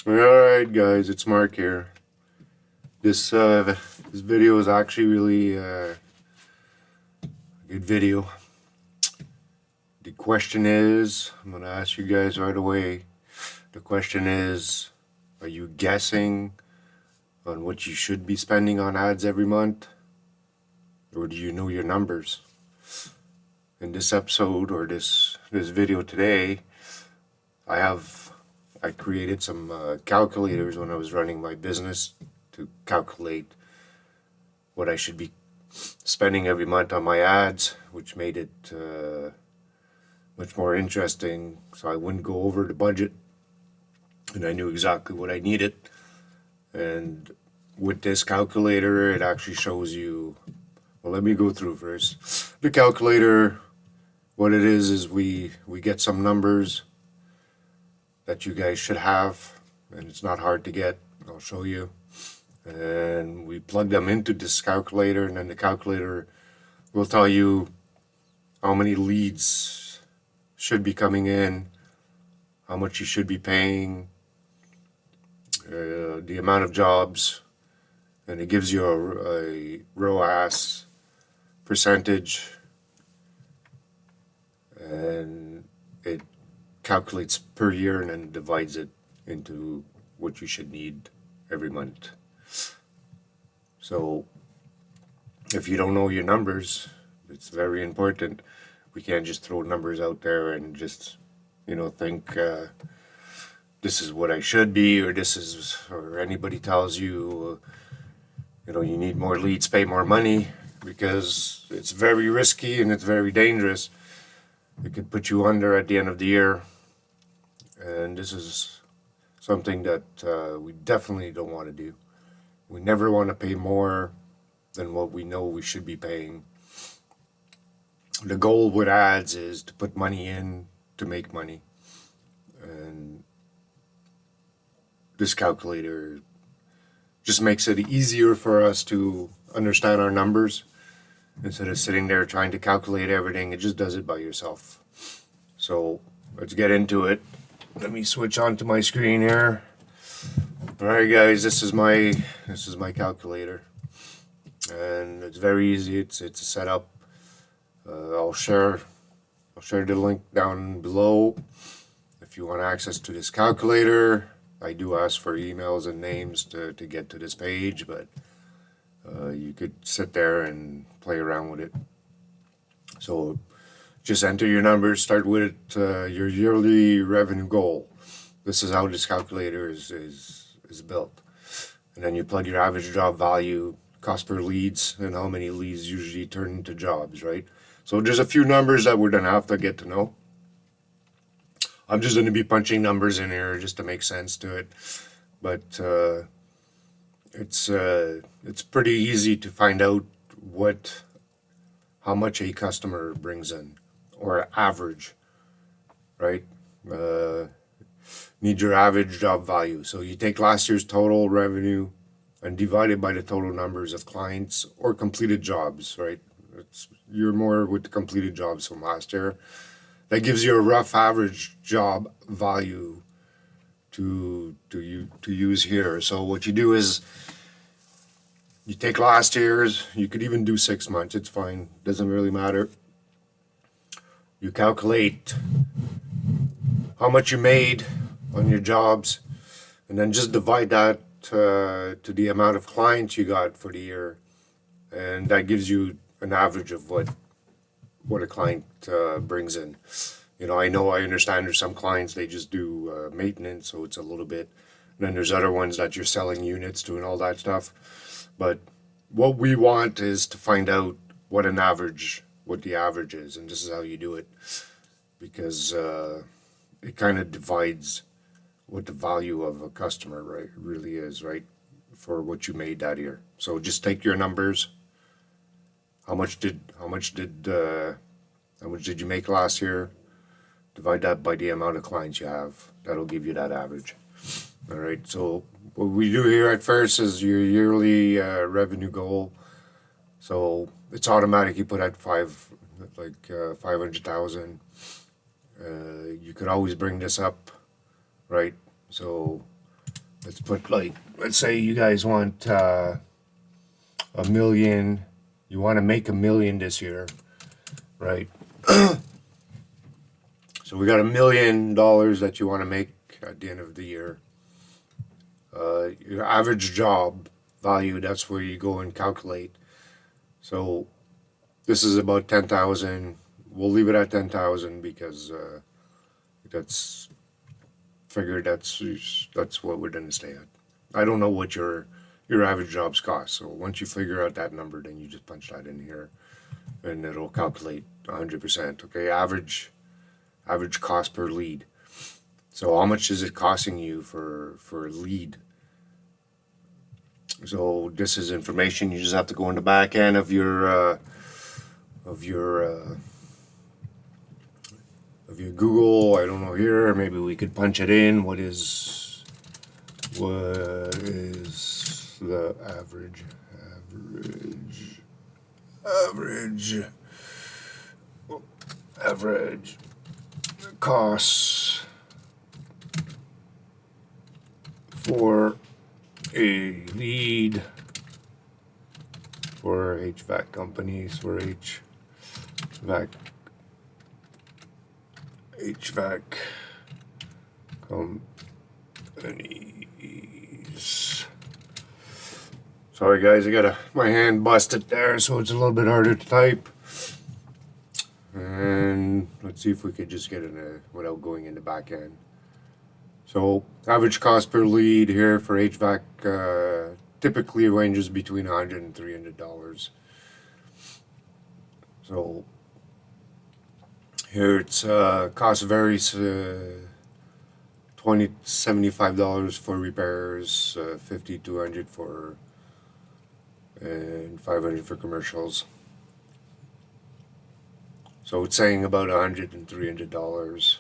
Alright guys, it's Mark here. This video is actually really a good video. The question is, I'm going to ask you guys right away. The question is, are you guessing on what you should be spending on ads every month? Or do you know your numbers? In this episode or this video today, I created some calculators when I was running my business to calculate what I should be spending every month on my ads, which made it much more interesting, so I wouldn't go over the budget, and I knew exactly what I needed. And with this calculator, it actually shows you, well, let me go through first. The calculator, what it is we get some numbers that you guys should have, and it's not hard to get. I'll show you. And we plug them into this calculator, and then the calculator will tell you how many leads should be coming in, how much you should be paying, the amount of jobs, and it gives you a ROAS percentage, and it calculates per year and then divides it into what you should need every month. So if you don't know your numbers, it's very important. We can't just throw numbers out there and just, think this is what I should be, or anybody tells you, you need more leads, pay more money, because it's very risky and it's very dangerous. It could put you under at the end of the year. And this is something that we definitely don't want to do. We never want to pay more than what we know we should be paying. The goal with ads is to put money in to make money. And this calculator just makes it easier for us to understand our numbers. Instead of sitting there trying to calculate everything, it just does it by yourself. So let's get into it. Let me switch on to my screen here. All right, guys, this is my calculator, and it's very easy. It's a setup. I'll share the link down below if you want access to this calculator. I do ask for emails and names to get to this page, but you could sit there and play around with it. So just enter your numbers, start with your yearly revenue goal. This is how this calculator is built. And then you plug your average job value, cost per leads, and how many leads usually turn into jobs, right? So there's a few numbers that we're gonna have to get to know. I'm just gonna be punching numbers in here just to make sense to it. But it's pretty easy to find out how much a customer brings in, or average, right? Need your average job value. So you take last year's total revenue and divide it by the total numbers of clients or completed jobs, right? You're more with the completed jobs from last year. That gives you a rough average job value to use here. So what you do is you take last year's, you could even do 6 months, it's fine, doesn't really matter. You calculate how much you made on your jobs, and then just divide that to the amount of clients you got for the year, and that gives you an average of what a client brings in. I understand there's some clients, they just do maintenance, so it's a little bit, and then there's other ones that you're selling units to and all that stuff. But what we want is to find out what the average is, and this is how you do it, because it kind of divides what the value of a customer really is, right, for what you made that year. So just take your numbers. How much did you make last year? Divide that by the amount of clients you have. That'll give you that average. All right. So what we do here at first is your yearly revenue goal. So it's automatic. You put at 500,000. You could always bring this up, right? So let's put like, let's say you guys want $1 million, you want to make $1 million this year, right? So we got $1 million that you want to make at the end of the year. Your average job value, that's where you go and calculate. So this is about 10,000. We'll leave it at 10,000 because that's figured that's what we're gonna stay at. I don't know what your average jobs cost. So once you figure out that number, then you just punch that in here, and it'll calculate 100%. Okay, average cost per lead. So how much is it costing you for a lead? So this is information you just have to go in the back end of your Google. I don't know here. Maybe we could punch it in. What is the average costs for a lead for HVAC companies, for HVAC companies. Sorry guys, I got my hand busted there, so it's a little bit harder to type. And let's see if we could just get it without going in the back end. So average cost per lead here for HVAC typically ranges between $100 and $300. So here it's cost varies, $20 to $75 for repairs, $50 to $200 for, and $500 for commercials. So it's saying about $100 and $300.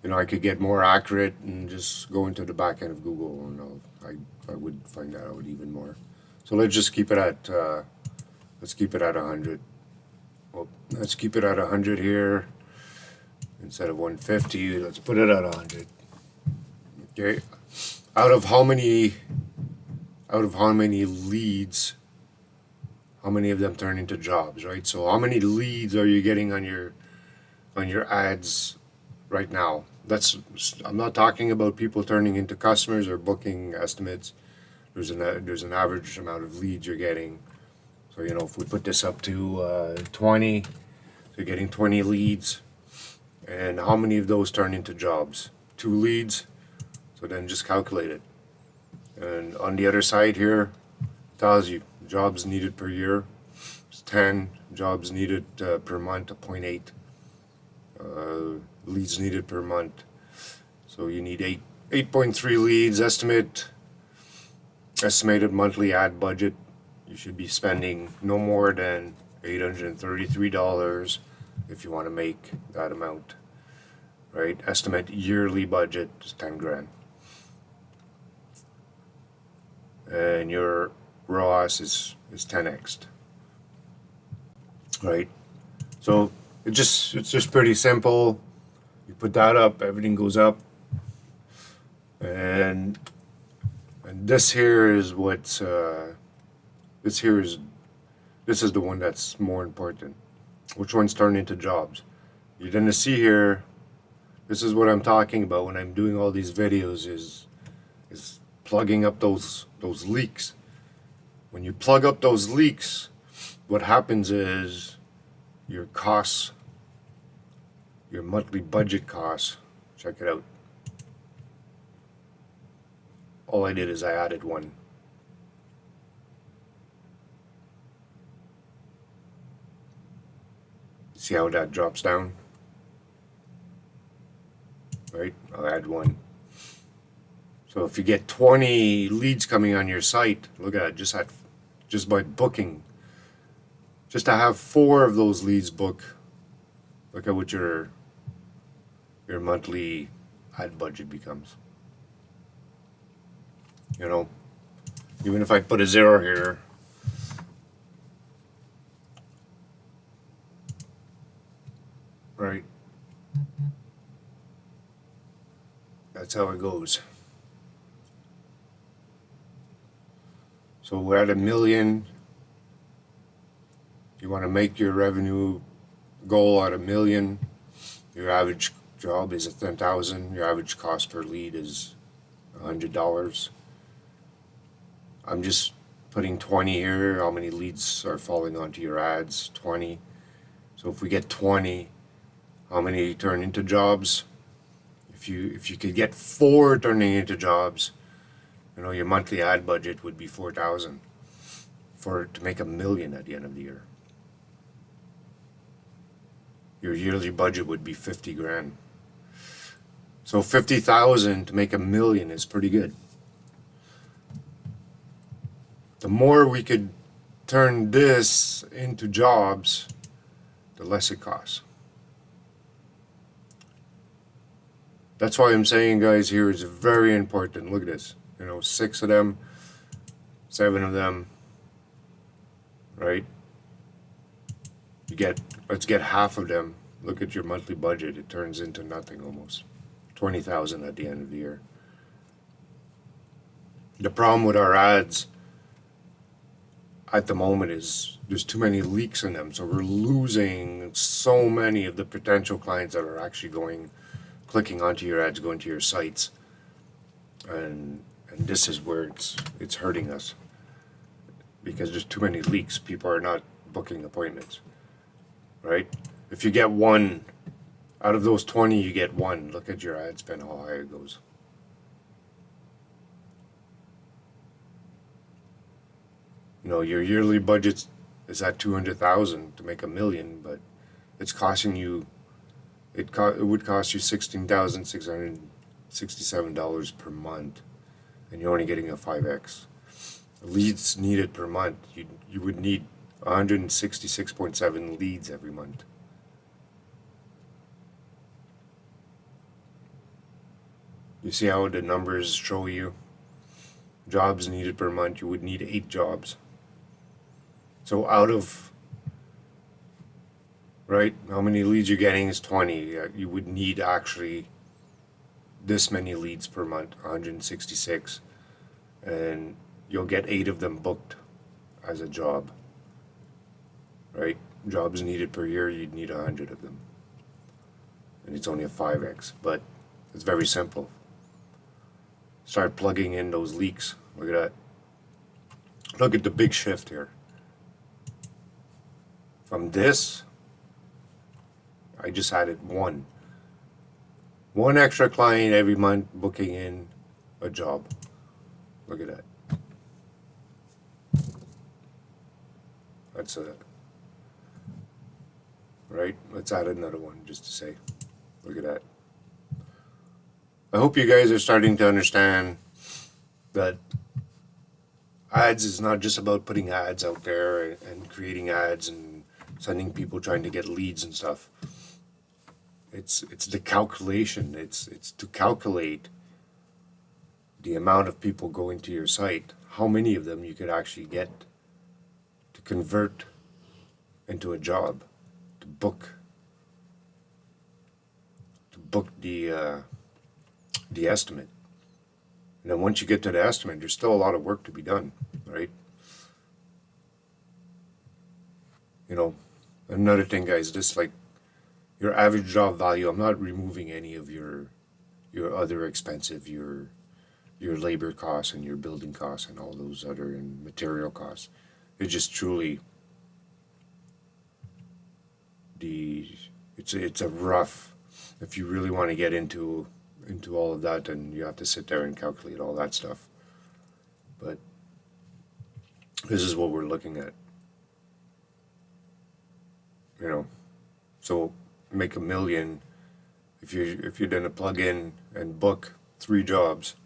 You know, I could get more accurate and just go into the back end of Google, and I would find that out even more. So let's just keep it at 100. Well, let's keep it at 100 here instead of 150. Let's put it at 100. Okay. Out of how many leads? How many of them turn into jobs, right? So how many leads are you getting on your ads right now? I'm not talking about people turning into customers or booking estimates. There's an average amount of leads you're getting. So, you know, if we put this up to 20, so you're getting 20 leads. And how many of those turn into jobs? 2 leads. So then just calculate it. And on the other side here, it tells you jobs needed per year. It's 10. Jobs needed per month, 0.8. Leads needed per month. So you need 8.3 leads. Estimated monthly ad budget. You should be spending no more than $833 if you want to make that amount, right? Estimate yearly budget is 10 grand. And your ROAS is 10x, right? So it's just pretty simple. You put that up, everything goes up, and this here is what's this is the one that's more important. Which ones turn into jobs? You're gonna see here. This is what I'm talking about when I'm doing all these videos. Is plugging up those leaks. When you plug up those leaks, what happens is your costs, your monthly budget costs, check it out. All I did is I added one. See how that drops down? Right? I'll add one. So if you get 20 leads coming on your site, look at it, just by booking, just to have 4 of those leads book, look at what your monthly ad budget becomes. You know, even if I put a 0 here, right? That's how it goes. So we're at 1 million. You want to make your revenue goal at 1 million. Your average job is at 10,000. Your average cost per lead is $100. I'm just putting 20 here. How many leads are falling onto your ads? 20. So if we get 20, how many turn into jobs? If you could get 4 turning into jobs, your monthly ad budget would be 4,000 to make 1 million at the end of the year. Your yearly budget would be 50 grand. So 50,000 to make 1 million is pretty good. The more we could turn this into jobs, the less it costs. That's why I'm saying, guys, here is very important. Look at this. 6 of them, 7 of them, right? Let's get half of them. Look at your monthly budget. It turns into nothing almost. 20,000 at the end of the year. The problem with our ads at the moment is there's too many leaks in them. So we're losing so many of the potential clients that are actually clicking onto your ads, going to your sites. And this is where it's hurting us. Because there's too many leaks. People are not booking appointments. Right? If you get 1, out of those 20, you get 1. Look at your ad spend, how high it goes. Your yearly budget is at 200,000 to make 1 million, but it's costing you. It would cost you $16,667 per month, and you're only getting a 5x. Leads needed per month. You would need 166.7 leads every month. You see how the numbers show you? Jobs needed per month, you would need 8 jobs. So out of, right, how many leads you're getting is 20. You would need actually this many leads per month, 166. And you'll get 8 of them booked as a job. Right? Jobs needed per year, you'd need 100 of them. And it's only a 5x, but it's very simple. Start plugging in those leaks. Look at that. Look at the big shift here. From this, I just added 1. 1 extra client every month booking in a job. Look at that. That's right? Let's add another one just to say. Look at that. I hope you guys are starting to understand that ads is not just about putting ads out there and creating ads and sending people trying to get leads and stuff. It's the calculation. It's to calculate the amount of people going to your site, how many of them you could actually get to convert into a job, to book the estimate. And then once you get to the estimate, there's still a lot of work to be done, right? Another thing, guys, just like your average job value, I'm not removing any of your other expensive, your labor costs and your building costs and all those other and material costs. It's just truly it's a rough, if you really want to get into all of that, then you have to sit there and calculate all that stuff. But this is what we're looking at. So make 1 million. If you're gonna plug in and book 3 jobs,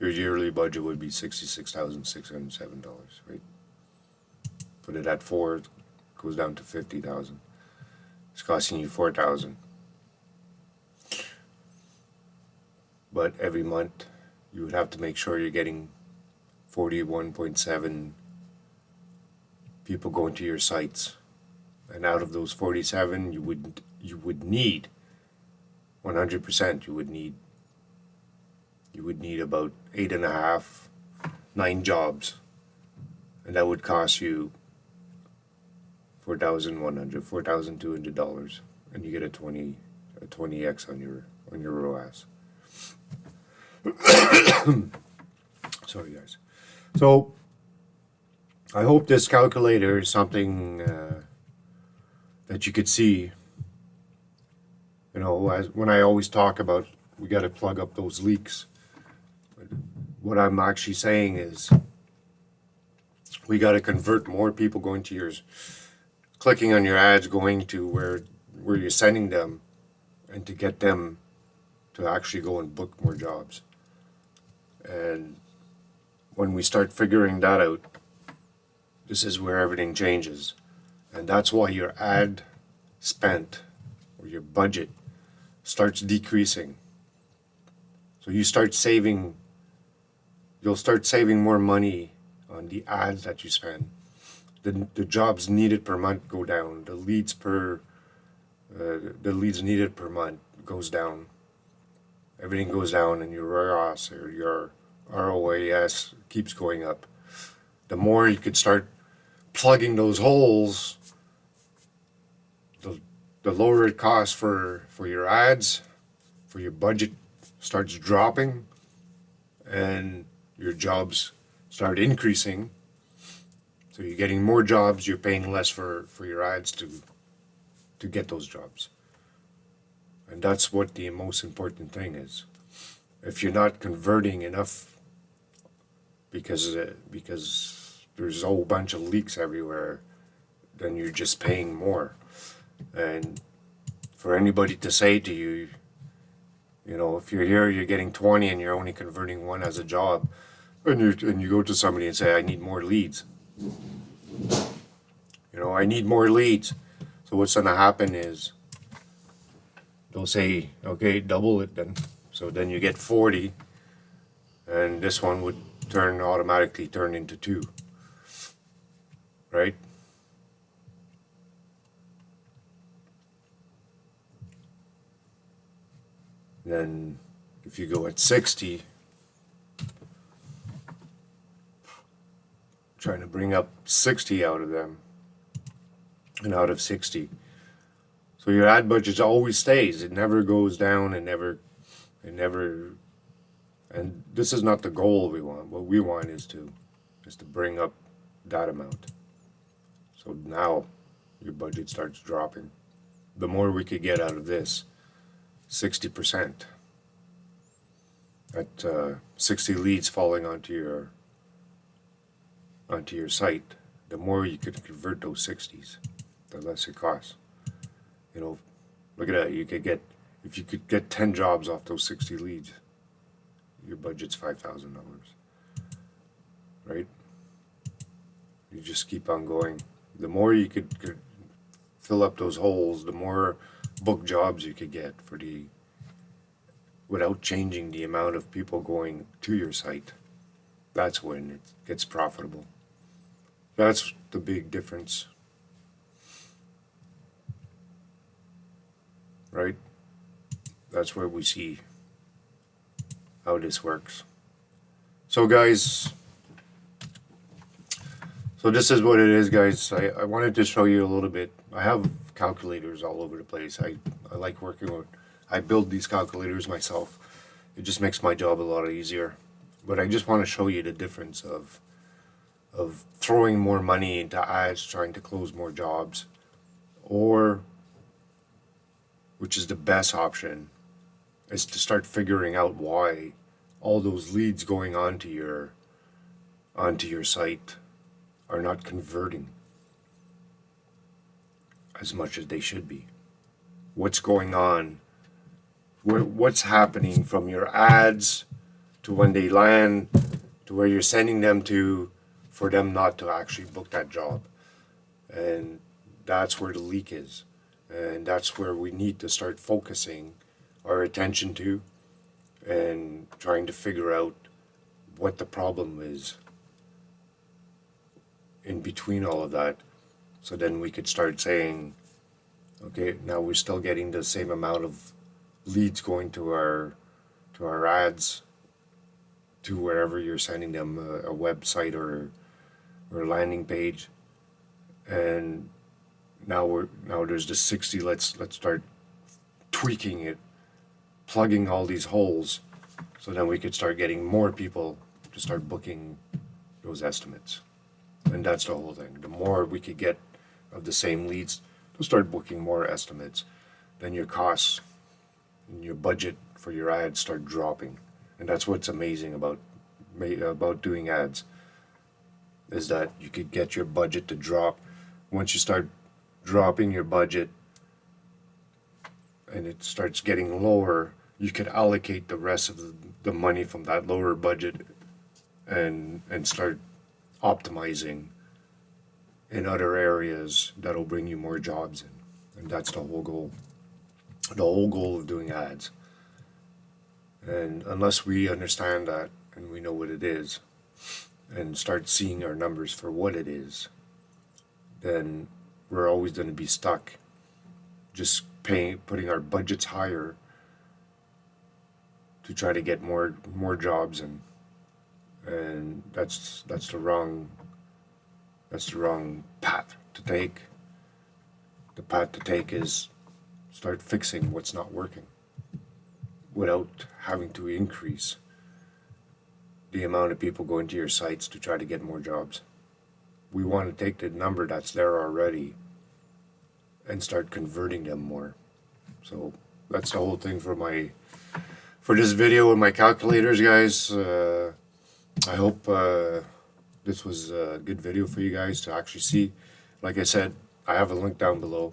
your yearly budget would be $66,607, right? Put it at 4, it goes down to 50,000. It's costing you 4,000. But every month you would have to make sure you're getting 41.7 people going to your sites. And out of those 47, you would need 100%. You would need about 8.5 9 jobs, and that would cost you $4,200, and you get a 20x on your ROAS. Sorry, guys. So I hope this calculator is something that you could see. You know, when I always talk about we got to plug up those leaks, what I'm actually saying is we got to convert more people going to yours, clicking on your ads, going to where you're sending them, and to get them to actually go and book more jobs. And when we start figuring that out, this is where everything changes. And that's why your ad spent or your budget starts decreasing. So you'll start saving more money on the ads that you spend. The jobs needed per month go down. The leads needed per month goes down. Everything goes down, and your ROAS or your ROAS keeps going up. The more you could start plugging those holes, the lower it costs for your ads, for your budget starts dropping, and your jobs start increasing. So you're getting more jobs, you're paying less for your ads to get those jobs. And that's what the most important thing is. If you're not converting enough because there's a whole bunch of leaks everywhere, then you're just paying more. And for anybody to say to you, you know, if you're here, you're getting 20 and you're only converting 1 as a job, and you go to somebody and say, I need more leads. You know, I need more leads. So what's going to happen is they'll say, okay, double it then. So then you get 40, and this one would automatically turn into 2, right? Then if you go at 60, trying to bring up 60 out of them, and out of 60. So your ad budget always stays. It never goes down, and this is not the goal we want. What we want is to bring up that amount. So now your budget starts dropping. The more we could get out of this, 60%. At 60 leads falling onto your site, the more you could convert those 60s, the less it costs. You know, look at that. If you could get 10 jobs off those 60 leads, your budget's $5,000, right? You just keep on going. The more you could fill up those holes, the more book jobs you could get without changing the amount of people going to your site. That's when it gets profitable. That's the big difference, right? That's where we see how this works. So guys, so this is what it is, guys. I wanted to show you a little bit. I have calculators all over the place. I like working with, I build these calculators myself. It just makes my job a lot easier. But I just want to show you the difference of throwing more money into ads, trying to close more jobs, or, which is the best option, is to start figuring out why all those leads going onto your site are not converting as much as they should be. What's going on? What's happening from your ads to when they land to where you're sending them to, for them not to actually book that job? And that's where the leak is. And that's where we need to start focusing our attention to and trying to figure out what the problem is in between all of that. So then we could start saying, okay, now we're still getting the same amount of leads going to our ads to wherever you're sending them a website or a landing page. And now there's the 60. Let's start tweaking it, plugging all these holes, so then we could start getting more people to start booking those estimates. And that's the whole thing. The more we could get of the same leads to start booking more estimates, then your costs and your budget for your ads start dropping. And that's what's amazing about doing ads, is that you could get your budget to drop. Once you start dropping your budget and it starts getting lower, you could allocate the rest of the money from that lower budget and start optimizing in other areas that'll bring you more jobs in. And that's the whole goal. The whole goal of doing ads. And unless we understand that and we know what it is and start seeing our numbers for what it is, then we're always going to be stuck just putting our budgets higher to try to get more jobs in. And that's the wrong path to take. The path to take is start fixing what's not working without having to increase the amount of people going to your sites to try to get more jobs. We want to take the number that's there already and start converting them more. So that's the whole thing for this video with my calculators, guys. I hope this was a good video for you guys to actually see. Like I said, I have a link down below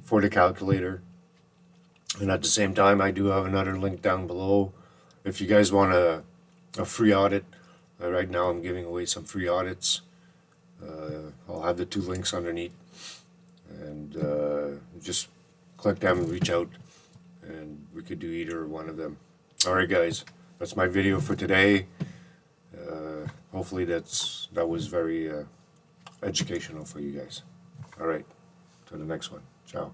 for the calculator. And at the same time, I do have another link down below. If you guys want a free audit, right now I'm giving away some free audits. I'll have the two links underneath. And just click them and reach out. And we could do either one of them. Alright guys, that's my video for today. Hopefully that was very educational for you guys. Alright, to the next one. Ciao.